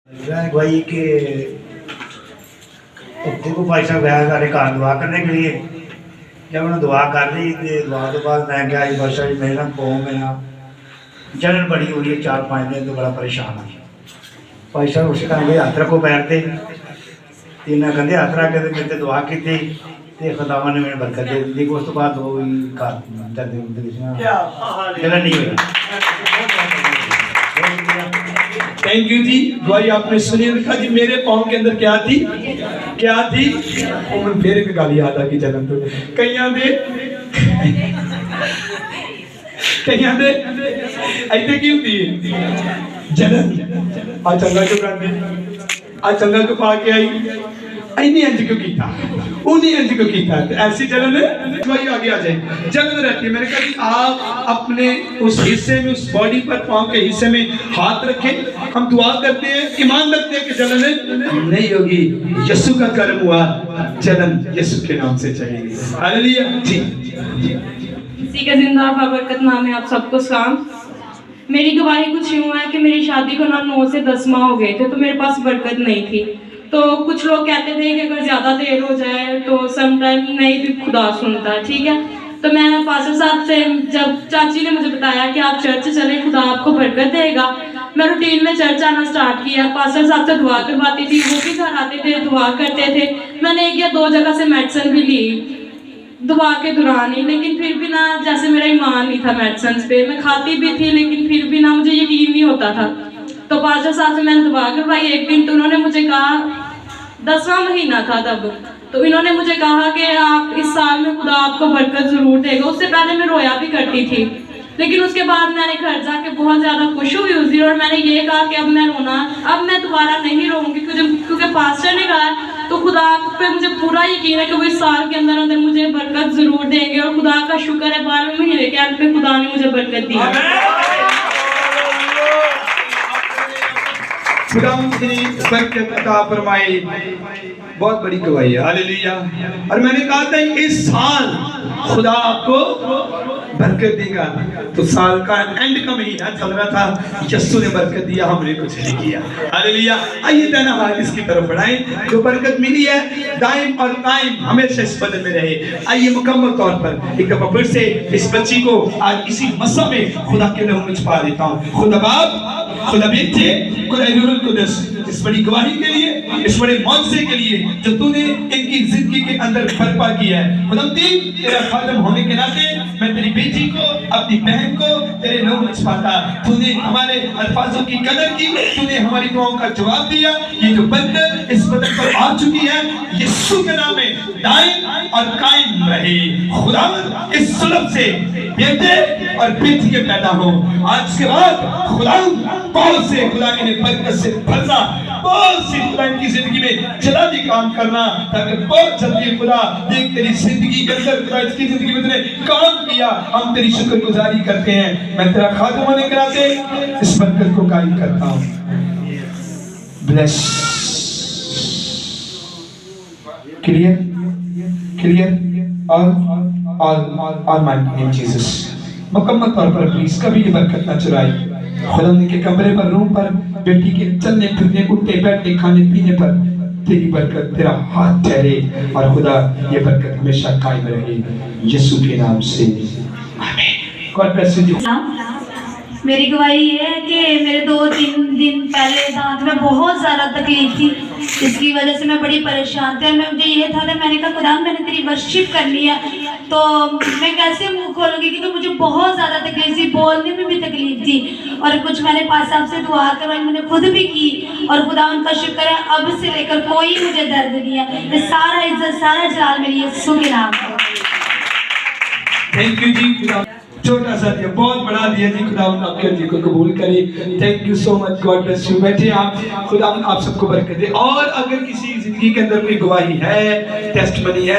वही कि देखो भाई साहब गया सारे घर दुआ करने के लिए। जब उन्होंने दुआ कर ली तो दुआ के बाद मैं क्या बशा मेरे ना पाँव में ना जलन बड़ी हो रही है 4-5 दिन तो बड़ा परेशान है। भाई साहब उस टाइम हथ रखो पैर से इन्हें कहते हथ रख के मेरे दुआ की खुदावन ने मैंने बरकत दे दी। उस तो बाद वो जलन नहीं हुई। थैंक यू जी। दुआई आपने सुनी। लिखा जी मेरे पाँव के अंदर क्या थी वो फिर एक गाली याद आ गई जलन तो कईयां दे ऐसे की होती है जलन। आ चंगा क्यों कर दे आ चंगा क्यों पा के आई इन्हीं अंज क्यों किया उन्हीं अंज क्यों किया ऐसी जलन दुआई आगे आ जाए जलन रहती है। मैंने कहा कि आप अपने उस हिस्से में उस बॉडी पर पाँव के हिस्से में हाथ रखें। हम दुआ करते हैं ईमान रखते हैं कि जलन नहीं होगी। यीशु का कर्म हुआ जलन यीशु के नाम से चलेगी। हालेलुया जी। इसी का जिंदा बरकत नाम है आप सबको सलाम। मेरी गवाही कुछ यूँ है कि मेरी शादी को ना 9 से 10 माह हो गए थे तो मेरे पास बरकत नहीं थी। तो कुछ लोग कहते थे कि अगर ज़्यादा देर हो जाए तो समटाइम नहीं भी खुदा सुनता है, ठीक है। तो मैं पास्टर साहब से जब चाची ने मुझे बताया कि आप चर्च चलें खुदा आपको बरकत देगा, मैं रूटीन में चर्च आना स्टार्ट किया। पास्टर साहब से दुआ करवाती थी, वो भी घर आते थे दुआ करते थे। मैंने 1 या 2 जगह से मेडिसिन भी ली दुआ के दौरान ही, लेकिन फिर भी ना जैसे मेरा ईमान नहीं था मेडिसिन पे। मैं खाती भी थी लेकिन फिर भी ना मुझे यकीन नहीं होता था। तो पास्टर साहब से मैंने दुआ करवाई। एक दिन तो उन्होंने मुझे कहा 10वां महीना था तब, तो इन्होंने मुझे कहा कि आप इस साल में खुदा आपको बरकत जरूर देगा। उससे पहले मैं रोया भी करती थी, लेकिन उसके बाद मैंने घर जाके बहुत ज़्यादा खुश हुई उस दिन और मैंने ये कहा कि अब मैं दोबारा नहीं रोऊंगी क्योंकि पास्टर ने कहा तो खुदा पे मुझे पूरा यकीन है कि वो इस साल के अंदर अंदर मुझे बरकत जरूर देंगे। और खुदा का शुक्र है 12वें महीने के अंत पे खुदा ने मुझे बरकत दी। खुदा उनकी बरकत अता फरमाए। बहुत बड़ी गवाही है। हालेलुया। और मैंने कहा था इस साल खुदा आपको बरकत देगा। तो साल का एंड का महीना चल रहा था, यीशु ने बरकत दिया, हमने कुछ नहीं किया। हालेलुया। आइए दाना हाथ इसकी तरफ बढ़ाएं। जो बरकत मिली है दाइम और कायम हमेशा इस बदन में रहे। आइए मुकम्मल तौर पर एक दफा फिर से इस बच्ची को आज इसी मसा में खुदा के नाम में छुपा देता हूँ। खुदा बाप, खुदा बेटे, खुदा रूहुल कुद्दूस, इस बड़ी गवाही के लिए, इस बड़े मौजज़े के लिए जो तूने इनकी जिंदगी के अंदर बर्पा किया है। खुदावंदी तेरा खादम होने के नाते मैं तेरी बेटी को, अपनी बहन को तेरे नाम में छुपाता। तूने हमारे अल्फाजों की कदर की, तूने हमारी दुआओं का जवाब दिया। ये जो बरकत इस बदन पर आ चुकी है यीशु के नाम में दायम और कायम रहे। खुदावंद इस सुलभ से बेटे और बेटी के पैदा हो। आज के बाद खुदावंद बहुत से खुदा ने बरकत से भरना, बहुत सी खुदा की जिंदगी में जलाली काम करना, ताकि बहुत जल्दी खुदा देख तेरी जिंदगी के अंदर खुदा इसकी जिंदगी में तूने काम किया। हम तेरी शुक्रगुजारी करते हैं। मैं तेरा खादिम होने के नाते इस बरकत को कायम करता हूँ। Bless clear all my name Jesus. मुकम्मल तौर पर प्लीज कभी ये बरकत ना चुराई। खुदा के कमरे पर, रूम पर, बेटी के चलने फिरने, उठने बैठने, खाने पीने पर तेरी बरकत, तेरा हाथ ठहरे और खुदा ये बरकत हमेशा कायम रहे यीशु के नाम से आमीन। God bless you. मेरी गवाही ये है कि मेरे 2-3 दिन पहले दांत में बहुत ज़्यादा तकलीफ थी, इसकी वजह से मैं बड़ी परेशान थी। और मुझे ये था कि मैंने कहा खुदा मैंने तेरी वर्शिप करनी है तो मैं कैसे मुंह खोलूँगी क्योंकि मुझे बहुत ज़्यादा तकलीफ थी, बोलने में भी तकलीफ थी। और कुछ मैंने पास साहब से दुआ करवाई, मैंने खुद भी की और खुदा उनका शुक्र है अब से लेकर कोई मुझे दर्द नहीं है। ये सारा इज्जत सारा जलाल मेरी यीशु के नाम है। थैंक यू जी। छोटा सा दिया बहुत बड़ा दिया जी। खुदा आपके जी को कबूल करे। Thank you so much. God bless you. बैठे आप। खुदा आप सबको बरकत दे। और अगर किसी जिंदगी के अंदर कोई गवाही है, टेस्टमनी है,